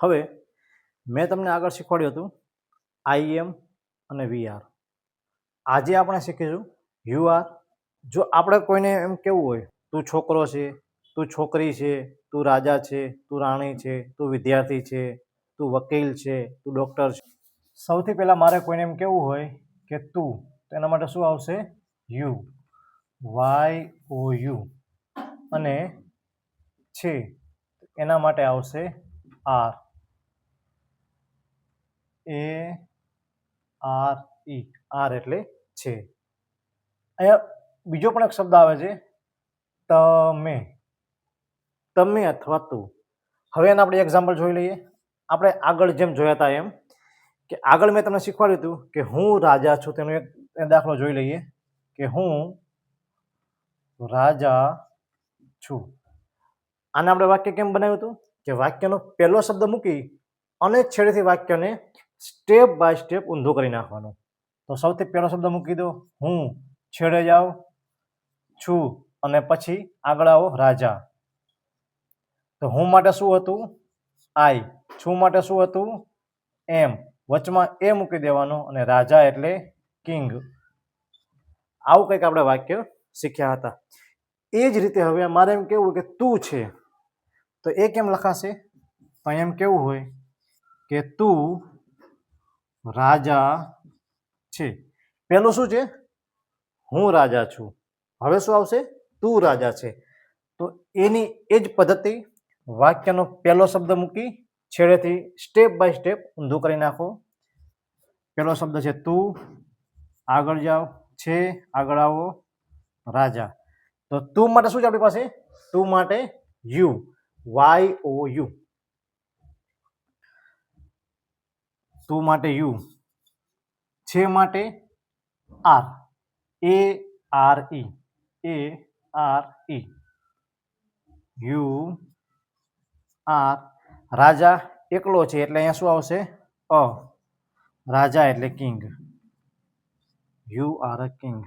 હવે મેં તમને આગળ શીખવાડ્યું હતું આઈ એમ અને વી આર. આજે આપણે શીખીશું યુ આર. જો આપણે કોઈને એમ કેવું હોય તું છોકરો છે, તું છોકરી છે, તું રાજા છે, તું રાણી છે, તું વિદ્યાર્થી છે, તું વકીલ છે, તું ડૉક્ટર છે. સૌથી પહેલાં મારે કોઈને એમ કેવું હોય કે તું, તો એના માટે શું આવશે? U, Y O U. અને છે એના માટે આવશે R, A R E. R એટલે છે. અહીંયા બીજો પણ એક શબ્દ આવે છે તમે. તમે અથવા તું. હવે એના આપણે એક્ઝામ્પલ જોઈ લઈએ. આપણે આગળ જેમ જોયા હતા એમ કે આગળ મેં તમને શીખવાડ્યું હતું કે હું રાજા છું, તેનો એક દાખલો જોઈ લઈએ કે હું રાજા છું. આને આપણે વાક્ય કેમ બનાવ્યું હતું કે વાક્યનો પહેલો શબ્દ મૂકી અને છેડેથી વાક્યને સ્ટેપ બાય સ્ટેપ ઊંધું કરી નાખવાનું. તો સૌથી પહેલો શબ્દ મૂકી દો હું, છેડે જાઓ છું અને પછી આગળ આવો રાજા. તો હું માટે શું હતું? આઈ. છું માટે શું હતું? એમ. વચમાં એ મૂકી દેવાનું અને રાજા એટલે કિંગ. આવું કંઈક આપણે વાક્ય શીખ્યા હતા. એ જ રીતે હવે મારે એમ કેવું કે તું છે, તો એ કેમ લખાશે? તો એમ કેવું હોય કે તું રાજા છે. પહેલું શું છે? હું રાજા છું. હવે શું આવશે? તું રાજા છે. તો એની એ જ પદ્ધતિ, વાક્યનો પહેલો શબ્દ મૂકી છેડેથી સ્ટેપ બાય સ્ટેપ ઊંધું કરી નાખો. પહેલો શબ્દ છે તું, આગળ જાઓ છે, આગળ આવો રાજા. તો તું માટે શું છે આપણી પાસે? તું માટે યુ, વાય ઓ યુ. તું માટે યુ. છે માટે R, A R E. A R E. U R. રાજા એકલો છે એટલે અહીંયા શું આવશે? અ. રાજા એટલે king. You are a king.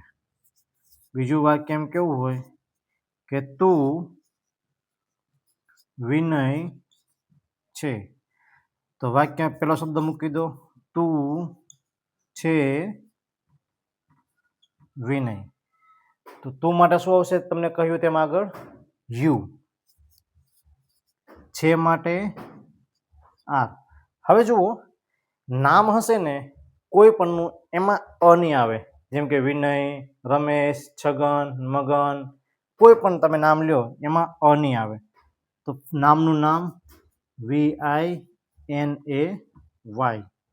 બીજું વાક્ય એમ કેવું હોય કે તું વિનય છે. તો વાક્ય પેલો શબ્દ મૂકી દો તું છે વિનય. તો તું માટે શું આવશે? તમને કહ્યું તેમ આગળ યુ. છે માટે આર. હવે જુઓ, નામ હશે ને કોઈ પણનું, એમાં અ નહીં આવે. જેમ કે વિનય, રમેશ, છગન, મગન, કોઈ પણ તમે નામ લ્યો એમાં અ નહીં આવે. તો નામનું નામ VINAY.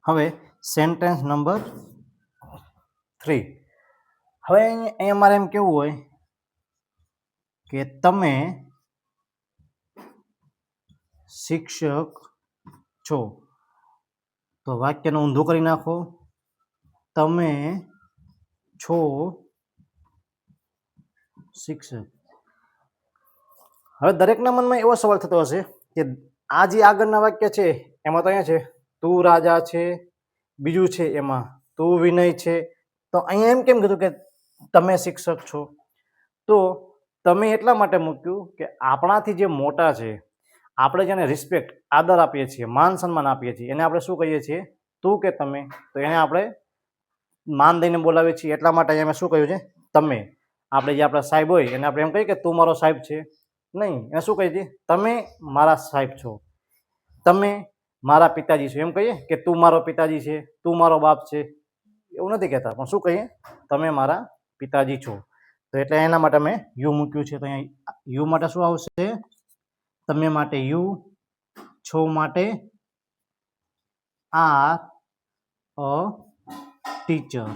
હવે સેન્ટેન્સ નંબર 3. હવે અહીંયા મારે એમ કેવું હોય કે તમે શિક્ષક છો. તો વાક્યને ઊંધું કરી નાખો. તમે છો શિક્ષક. હવે દરેકના મનમાં એવો સવાલ થતો હશે કે આ જે આગળના વાક્ય છે એમાં તો અહીંયા છે તું રાજા છે, બીજું છે એમાં તું વિનય છે, તો અહીંયા એમ કેમ કીધું કે તમે શિક્ષક છો? તો તમે એટલા માટે મૂક્યું કે આપણાથી જે મોટા છે, આપણે જેને રિસ્પેક્ટ, આદર આપીએ છીએ, માન સન્માન આપીએ છીએ, એને આપણે શું કહીએ છીએ? તું કે તમે. તો એને આપણે માન દઈને બોલાવીએ છીએ. એટલા માટે અહીંયા શું કહ્યું છે? તમે. આપણે જે આપણા સાહેબ હોય એને આપણે એમ કહીએ કે તું મારો સાહેબ છે? નહીં. એને શું કહીએ છીએ? તમે મારા સાહેબ છો, તમે મારા પિતાજી છો. એમ કહીએ કે તું મારો પિતાજી છે, તું મારો બાપ છે, એવું નથી કહેતા. પણ શું કહીએ? તમે મારા પિતાજી છો. તો એટલે એના માટે મેં યુ મૂક્યું છે. તો અહીંયા યુ માટે શું આવશે? તમે માટે યુ, છો માટે આર અ ટીચર.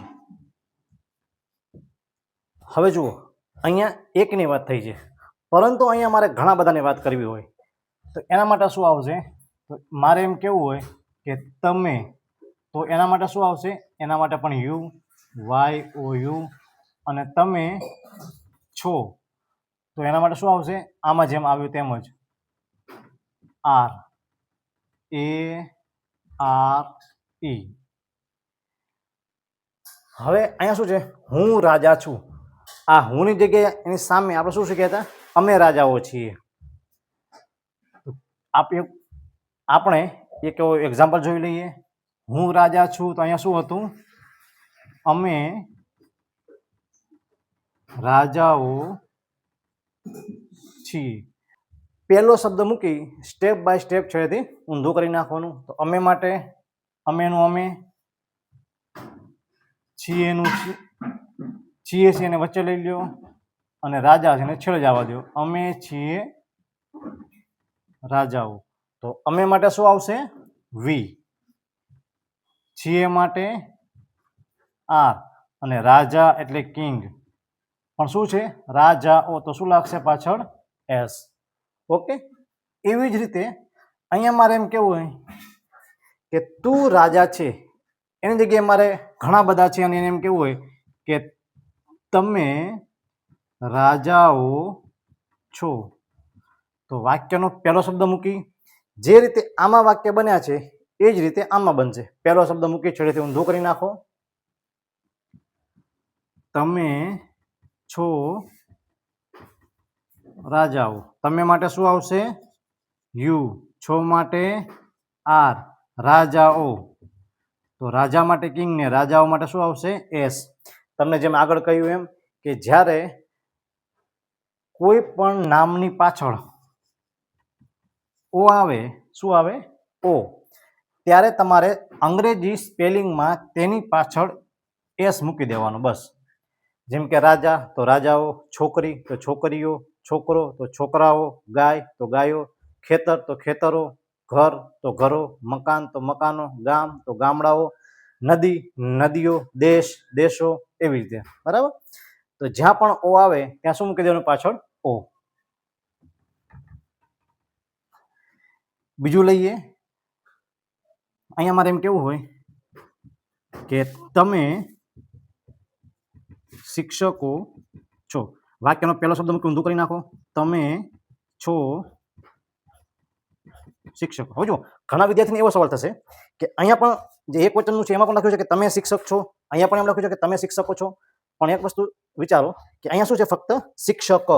હવે જુઓ, અહીંયા એકની વાત થઈ છે, પરંતુ અહીંયા મારે ઘણા બધાની વાત કરવી હોય તો એના માટે શું આવશે? તો મારે એમ કેવું હોય કે તમે, તો એના માટે શું આવશે? એના માટે પણ યુ, વાય ઓ યુ. અને તમે છો, તો એના માટે શું આવશે? આમાં જેમ આવ્યું તેમ જ આર, એ આર ઈ. હવે અહીંયા શું છે? હું રાજા છું. આ હુંની જગ્યાએ એની સામે આપણે શું શીખ્યા હતા? અમે રાજાઓ છીએ. આપણે એક એક્ઝામ્પલ જોઈ લઈએ. હું રાજા છું તો અહીંયા શું હતું? અમે રાજાઓ છીએ. પહેલો શબ્દ મૂકી સ્ટેપ બાય સ્ટેપ છેડેથી ઊંધું કરી નાખવાનું. તો અમે માટે અમેનું અમે, છીએનું છીએ છીએ એને વચ્ચે લઈ લ્યો, અને રાજા છે એને છેડે જવા દો. અમે છીએ રાજાઓ. તો અમે માટે શું આવશે? વી. છીએ માટે આર, અને રાજા એટલે કિંગ પણ શું છે? રાજાઓ. તો શું લાગશે પાછળ? એસ. ઓકે. એવી જ રીતે અહીંયા મારે એમ કેવું હોય કે તું રાજા છે, એની જગ્યાએ મારે ઘણા બધા છે અને એને એમ કેવું હોય કે તમે રાજાઓ છો. તો વાક્યનો પહેલો શબ્દ મૂકી જે રીતે આમાં વાક્ય બન્યા છે એ જ રીતે આમાં બનશે. પહેલો શબ્દ મૂકી છેડેથી ઊંધું કરી નાખો. તમે છો રાજાઓ. તમે માટે શું આવશે? યુ. છો માટે આર. રાજાઓ. તો રાજા માટે કિંગ ને રાજાઓ માટે શું આવશે? એસ. તમને જેમ આગળ કહ્યું એમ કે જ્યારે કોઈ પણ નામની પાછળ ઓ આવે, શું આવે? ઓ, ત્યારે તમારે અંગ્રેજી સ્પેલિંગમાં તેની પાછળ એસ મૂકી દેવાનું બસ. જેમ કે રાજા તો રાજાઓ, છોકરી તો છોકરીઓ, છોકરો તો છોકરાઓ, ગાય તો ગાયો, ખેતર તો ખેતરો, ઘર તો ઘરો, મકાન તો મકાનો, ગામ તો ગામડાઓ, નદી નદીઓ, દેશ દેશો, એવી રીતે. બરાબર? તો જ્યાં પણ ઓ આવે ત્યાં શું મૂકી દેવાનું પાછળ? ઓ. બીજું લઈએ. અહીંયા મારે એમ કેવું હોય કે તમે શિક્ષકો છો. વાક્યનો પહેલો શબ્દ મૂકી ઊંધું કરી નાખો. તમે છો શિક્ષકો. હવે જો ઘણા વિદ્યાર્થીને એવો સવાલ થશે કે અહીંયા પણ જે એક વચનનું છે એમાં પણ લખ્યું છે કે તમે શિક્ષક છો, અહીંયા પણ એમ લખ્યું છે કે તમે શિક્ષકો છો. પણ એક વસ્તુ વિચારો કે અહીંયા શું છે? ફક્ત શિક્ષક,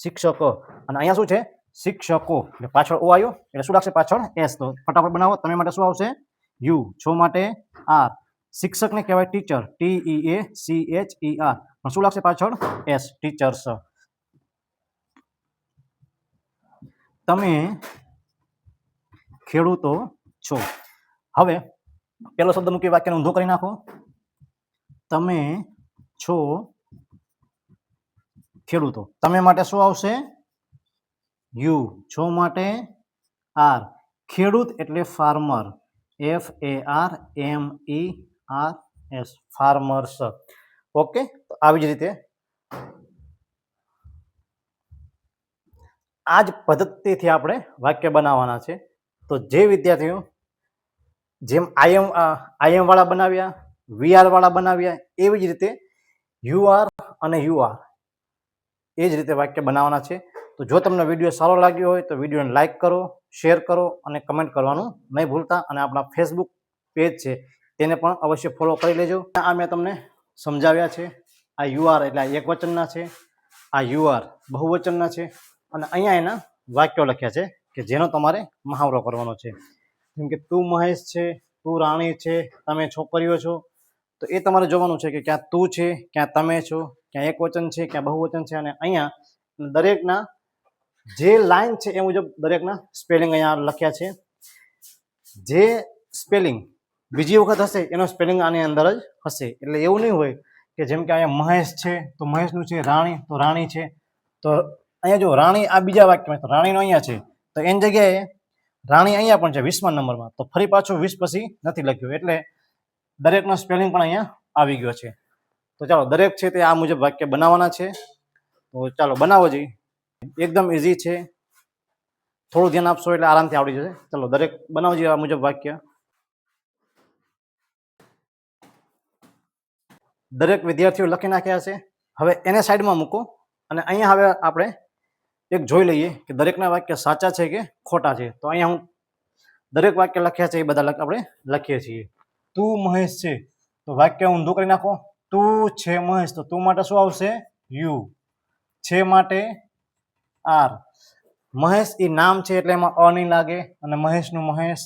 શિક્ષક, અને અહીંયા શું છે? શિક્ષકો. એટલે પાછળ ઓ આવ્યો એટલે શું લાગશે પાછળ? એસ. તો ફટાફટ બનાવો. તમે માટે શું આવશે? યુ. છો માટે આર. શિક્ષકને કહેવાય ટીચર, TEACHER, પણ શું લાગશે પાછળ? એસ. ટીચર્સ. તમે ખેડૂતો છો. હવે પહેલો શબ્દ મૂકી વાક્યને ઊંધો કરી નાખો. તમે છો ખેડૂતો. તમે માટે શું આવશે? યુ. છો માટે આર. ખેડૂત એટલે ફાર્મર, FARMERS, ફાર્મર્સ. ઓકે. તો આવી જ રીતે આ જ પદ્ધતિથી આપણે વાક્ય બનાવવાના છે. તો જે વિદ્યાર્થીઓ જેમ આઈએમ વાળા બનાવ્યા, વીઆર વાળા બનાવ્યા, એવી જ રીતે યુઆર અને યુઆર એ જ રીતે વાક્ય બનાવવાના છે. તો જો તમને વિડીયો સારો લાગ્યો હોય તો વિડીયોને લાઇક કરો, શેર કરો અને કમેન્ટ કરવાનું નહીં ભૂલતા. અને આપણા ફેસબુક પેજ છે તેને પણ અવશ્ય ફોલો કરી લેજો. આ મેં તમને સમજાવ્યા છે. આ યુઆર એટલે આ એક વચનના છે, આ યુઆર બહુવચનના છે, અને અહીંયા એના વાક્યો લખ્યા છે કે જેનો તમારે મહાવરો કરવાનો છે. જેમ કે તું મહેશ છે, તું રાણી છે, તમે છોકરીઓ છો. તો એ તમારે જોવાનું છે કે ક્યાં તું છે, ક્યાં તમે છો, ક્યાં એક વચન છે, ક્યાં બહુવચન છે. અને અહીંયા દરેકના જે લાઈન છે એ મુજબ દરેકના સ્પેલિંગ અહીંયા લખ્યા છે. જે સ્પેલિંગ બીજી વખત હશે એનો સ્પેલિંગ આની અંદર જ હશે. એટલે એવું નહીં હોય કે જેમ કે અહીંયા મહેશ છે તો મહેશનું છે, રાણી તો રાણી છે. તો અહીંયા જો રાણી આ બીજા વાક્યમાં, તો રાણીનો અહીંયા છે તો એની જગ્યાએ રાણી અહીંયા પણ છે 20મા નંબરમાં. તો ફરી પાછું 20 પછી નથી લખ્યું. એટલે દરેકનો સ્પેલિંગ પણ અહીંયા આવી ગયો છે. તો ચાલો દરેક છે તે આ મુજબ વાક્ય બનાવવાના છે. તો ચાલો બનાવો જઈએ. એકદમ ઇઝી છે. થોડું ધ્યાન આપશો એટલે આરામથી આવડી જશે. ચાલો દરેક બનાવજો આ મુજબ વાક્ય. દરેક વિદ્યાર્થીઓ લખી નાખ્યા છે. હવે એને સાઈડમાં મૂકો અને અહીંયા હવે આપણે એક જોઈ લઈએ કે દરેકના વાક્ય સાચા છે કે ખોટા છે. તો અહીંયા હું દરેક વાક્ય લખ્યા છે એ બધા આપણે લખીએ છીએ. તું મહેશ છે તો વાક્ય ઊંધું કરી નાખો. તું છે મહેશ તો તું માટે શું આવશે? યુ. છે માટે આર. મહેશ એ નામ છે એટલે એમાં અ નહીં લાગે અને મહેશનું મહેશ,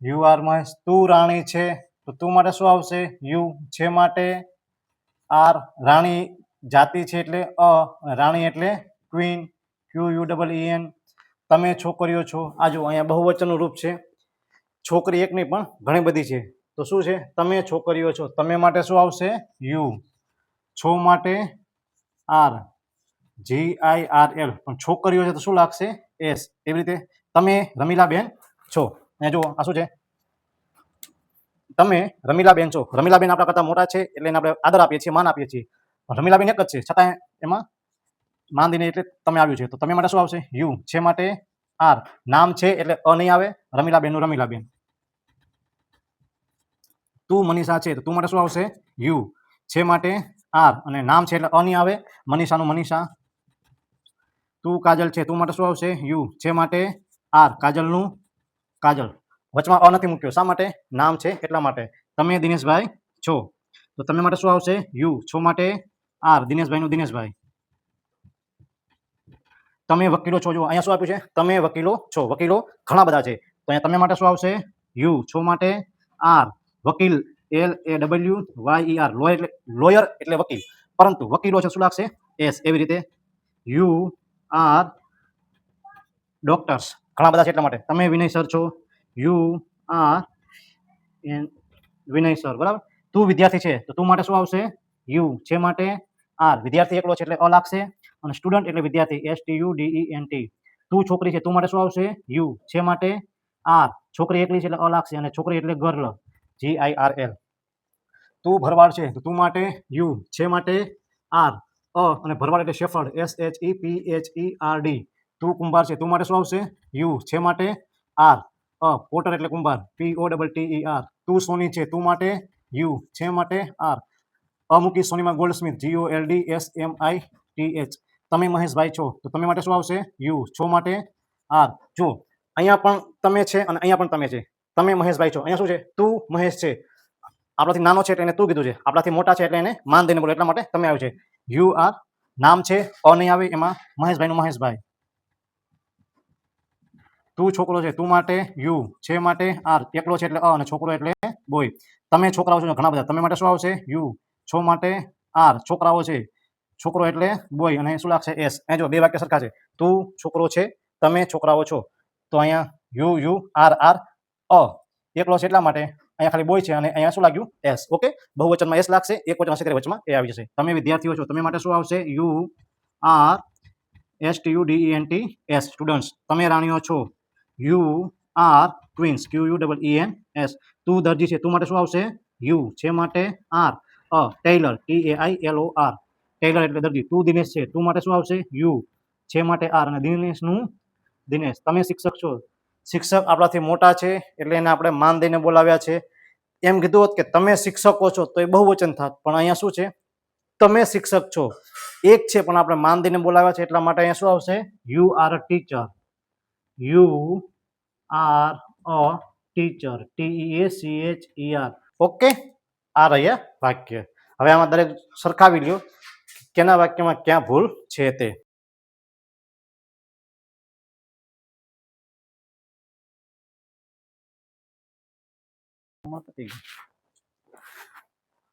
યુ આર મહેશ. તું રાણી છે તો તું માટે શું આવશે? યુ. છે માટે આર. રાણી જાતિ છે એટલે અ, રાણી એટલે queen, Q U double E N. તમે છોકરીઓ છો, આ જો અહીંયા બહુવચનનું રૂપ છે. છોકરી એક નહીં પણ ઘણી બધી છે. તો શું છે? તમે છોકરીઓ છો. તમે માટે શું આવશે? યુ. છો માટે આર, GIRL. પણ છોકરીઓ છે તો શું લાગશે? એસ. એવી રીતે તમે રમીલાબેન છો. અહીંયા જુઓ આ શું છે? તમે રમીલાબેન છો. રમીલાબેન આપણા કરતા મોટા છે એટલે એને આપણે આદર આપીએ છીએ, માન આપીએ છીએ. રમીલાબેન એક જ છે છતાં એમાં માન દઈને એટલે તમે આવ્યું છે. તો તમે માટે શું આવશે? યુ. છે માટે આર. નામ છે એટલે અ નહીં આવે. રમીલાબેનનું રમીલાબેન. તું મનીષા છે તો તું માટે શું આવશે? યુ. છે માટે આર અને નામ છે એટલે અ નહીં આવે. મનીષાનું મનીષા. તું કાજલ છે તું માટે શું આવશે? યુ. છે માટે આર. કાજલનું કાજલ. વચમાં અ નથી મૂક્યો. શા માટે? નામ છે એટલા માટે. તમે દિનેશભાઈ છો તો તમે માટે શું આવશે? યુ. છો માટે આર. દિનેશભાઈનું દિનેશભાઈ. તમે વકીલો છો. જો અહીંયા શું આપ્યું છે? તમે વકીલો છો. વકીલો ઘણા બધા છે તો અહીંયા તમે માટે શું આવશે? યુ. છો માટે આર. વકીલ LAWYER. લોયર એટલે વકીલ, પરંતુ વકીલો છે શું લાગશે? એસ. એવી રીતે યુ આર ડોક્ટર્સ. ઘણા બધા છે એટલા માટે. તમે વિનય સર છો. You are Vinay sir. બરાબર. તું વિદ્યાર્થી છે તો તું માટે શું આવશે? યુ. છે માટે આર. વિદ્યાર્થી એકલો છે એટલે અ લાગશે અને સ્ટુડન્ટ એટલે વિદ્યાર્થી STUDENT. તું છોકરી છે તું માટે શું આવશે? યુ. છે માટે આર. છોકરી એકલી છે એટલે અ લાગશે અને છોકરી એટલે ગર્લ, GIRL. તું ભરવાડ છે તો તું માટે યુ. છે માટે આર. અ અને ભરવાડ એટલે શેફર્ડ, SHEPHERD. તું કુંભાર છે તું માટે શું આવશે? યુ. છે માટે આર. પોટર એટલે કુંભાર, POTTER. તું સોની છે તું માટે યુ. છે માટે આર. અમુકી સોનીમાં ગોલ્ડસ્મિથ, GOLDSMITH. તમે મહેશભાઈ છો તો તમે માટે શું આવશે? યુ. છો માટે આર. જો અહીંયા પણ તમે છે અને અહીંયા પણ તમે છે. તમે મહેશભાઈ છો. અહીંયા શું છે? તું મહેશ છે. આપણાથી નાનો છે એટલે એને તું કીધું છે. આપણાથી મોટા છે એટલે એને માન દઈને બોલો એટલા માટે તમે આવ્યું છે. You are. નામ છે અ નહીં આવે એમાં મહેશભાઈનું મહેશભાઈ. તું છોકરો છે તું માટે યુ. છે માટે આર. એકલો છે એટલે અ અને છોકરો એટલે બોય. તમે છોકરાઓ છો ઘણા બધા. તમે માટે શું આવશે? યુ. છો માટે આર. છોકરાઓ છે. છોકરો એટલે બોય અને શું લાગશે? એસ. અહીં જો બે વાક્ય સરખા છે. તું છોકરો છે, તમે છોકરાઓ છો. તો અહીંયા you you are are a. એકલો છે એટલા માટે અહીંયા ખાલી બોય છે અને અહીંયા શું લાગ્યું? એસ. ઓકે. બહુવચનમાં એસ લાગશે, એક વચન હશે ત્યારે વચમાં એ આવી જશે. તમે વિદ્યાર્થીઓ છો તમે માટે શું આવશે? You are STUDENTS. સ્ટુડન્ટ્સ. તમે રાણીઓ છો. You are twins, QUEENS. તું દરજી છે તું માટે શું આવશે? યુ. છે માટે આર. Taylor, TAILOR. ટેલર એટલે દરજી. તું દિનેશ છે તું માટે શું આવશે? યુ. છે માટે આર અને દિનેશનું દિનેશ. તમે શિક્ષક છો. શિક્ષક આપણાથી મોટા છે એટલે એને આપણે માન દઈને બોલાવ્યા છે. એમ કીધું હોત કે તમે શિક્ષકો છો તો એ બહુવચન થાત, પણ અહીંયા શું છે? તમે શિક્ષક છો. એક છે પણ આપણે માન દઈને બોલાવ્યા છે એટલા માટે અહીંયા શું આવશે? You are a teacher. You are a teacher, TEACHER. Okay. આ રહ્યા વાક્ય. હવે આમાં દરેક સરખાવી લ્યો કેના વાક્યમાં ક્યાં ભૂલ છે તે.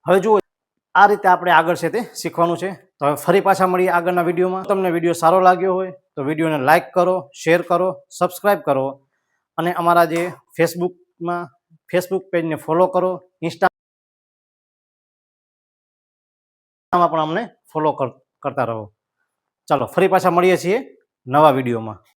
હવે જુઓ આ રીતે આપણે આગળ છે તે શીખવાનું છે. તો હવે ફરી પાછા મળીએ આગળના વિડીયોમાં. તમને વિડીયો સારો લાગ્યો હોય તો વિડીયોને લાઇક કરો, શેર કરો, સબસ્ક્રાઇબ કરો અને અમારા જે ફેસબુક પેજને ફોલો કરો, ઇન્સ્ટામાં પણ અમને ફોલો કરતા રહો. ચાલો ફરી પાછા મળીએ છીએ નવા વિડીયોમાં.